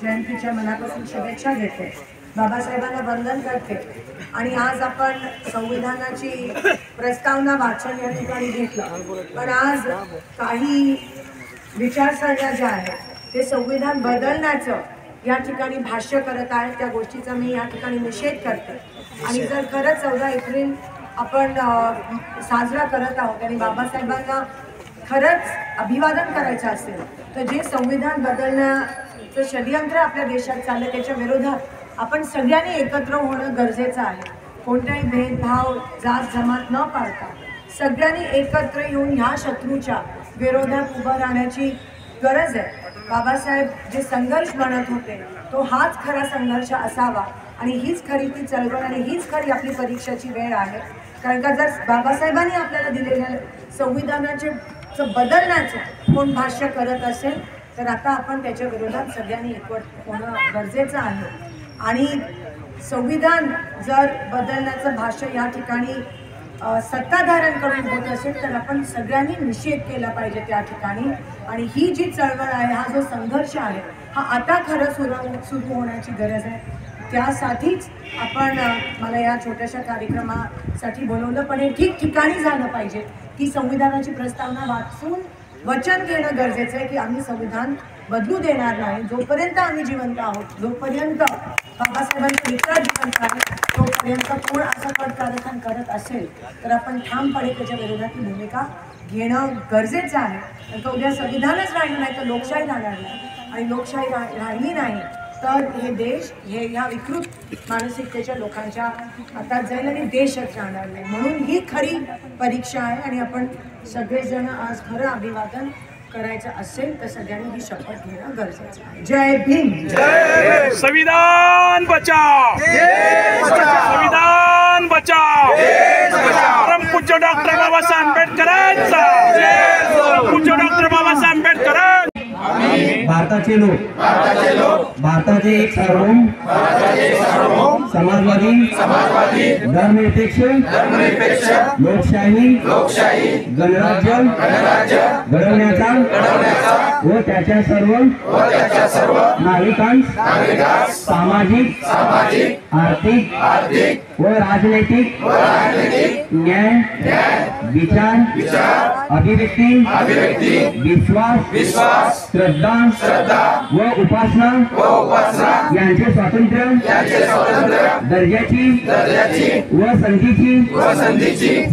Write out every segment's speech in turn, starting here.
जयंतीच्या मनापासून शुभेच्छा देते, बाबासाहेबांना वंदन करते। आणि आज आपण संविधानाची प्रस्तावना वाचन या ठिकाणी घेतलं, पण आज काही विचारसरण्या ज्या आहेत ते संविधान बदलण्याचं या ठिकाणी भाष्य करत आहेत, त्या गोष्टीचा मी या ठिकाणी निषेध करते। आणि जर खरंच 14 एप्रिल आपण साजरा करत आहोत आणि बाबासाहेबांना खरंच अभिवादन करायचं असेल तर जे संविधान बदलण्याचं षडयंत्र आपल्या देशात चाललं त्याच्या विरोधात आपण सगळ्यांनी एकत्र होणं गरजेचं आहे। कोणताही भेदभाव जात जमात न पाळता सगळ्यांनी एकत्र येऊन ह्या शत्रूच्या विरोधात उभं राहण्याची गरज आहे। बाबासाहेब जे संघर्ष म्हणत होते तो हाच खरा संघर्ष असावा आणि हीच खरी ती चळवळ आणि हीच खरी आपली परीक्षाची वेळ आहे। कारण का जर बाबासाहेबांनी आपल्याला दिलेल्या संविधानाचे बदलण्याचं कोण भाष्य करत असेल तर आता आपण त्याच्या विरोधात सगळ्यांनी एकवट होणं गरजेचं आहे। आणि संविधान जर बदलण्याचं भाष्य या ठिकाणी सत्ताधाऱ्यांकडून होत असेल तर आपण सगळ्यांनी निषेध केला पाहिजे त्या ठिकाणी। आणि ही जी चळवळ आहे, हा जो संघर्ष आहे, हा आता खरं सुरू होण्याची गरज आहे। त्यासाठीच आपण मला या छोट्याशा कार्यक्रमासाठी बोलवलं, पण हे ठिकठिकाणी झालं पाहिजे की संविधानाची प्रस्तावना वाचून वचन घेणं गरजेचं आहे की आम्ही संविधान बदलू देणार नाही। जोपर्यंत आम्ही जिवंत आहोत, जोपर्यंत बाबासाहेबांचे विचार जिवंत आहेत, तोपर्यंत कोण असं कडकारस्थान करत असेल तर आपण ठामपणे त्याच्या विरोधात ही भूमिका घेणं गरजेचं आहे। कारण का उद्या संविधानच राहिलं नाही तर लोकशाही राहणार नाही, आणि लोकशाही राहिली नाही तर हे देश ह्या विकृत मानसिकतेच्या लोकांच्या हातात जाईल आणि देशच राहणार नाही। म्हणून ही खरी परीक्षा आहे आणि आपण सगळेजण आज खरं अभिवादन करायचं असेल तर सगळ्यांनी ही शपथ घेणं गरजेचं आहे। जय भीम, जय संविधान बचाओ, संविधान बचाओ, परमपूज्य डॉक्टर बाबासाहेब आंबेडकरांचा, परमपूज्य डॉक्टर बाबासाहेब आंबेडकर। भारताचे लोक भारताचे एक सार्वभौम समाजवादी धर्मनिरपेक्ष लोकशाही गणराज्य घडवण्याचा व त्याच्या सर्व नागरिकांस सामाजिक आर्थिक व राजनैतिक न्याय विचार अभिव्यक्ती विश्वास श्रद्धा व उपासना यांचे स्वातंत्र्य दर्जाची व संधीची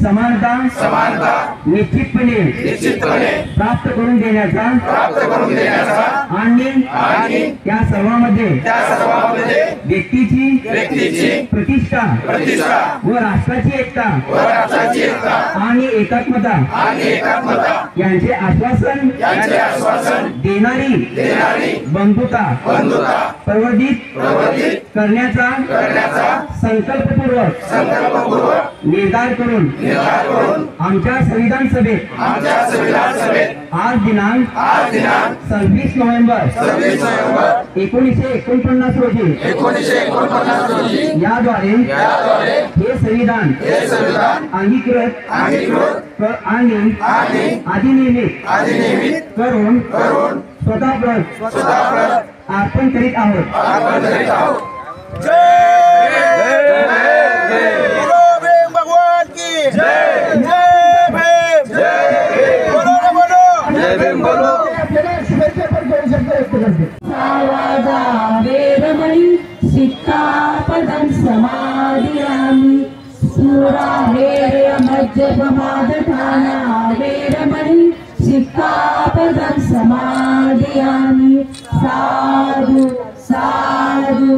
समानता निश्चितपणे प्राप्त करून देण्याचा आणि त्या सर्वांमध्ये व्यक्तीची प्रतिष्ठा व राष्ट्राची एकता आणि एकात्मता यांचे आश्वासन देणारी बंधुता प्रवर्धित करण्याचा संकल्पपूर्वक निर्धार करून आमच्या संविधान सभेत आज दिनांक 26 नोव्हेंबर 1949 रोजी याद्वारे हे संविधान अंगीकृत आणि अधिनियमित करून स्वतः अर्पण करीत आहोत। भगवान की जय, जय भीम, जय बोलो। वेदमणि सिक्कापदं समादियामि मध्यपमादठाना वेदमणि सिक्कापदं समादियामि। साधु साधु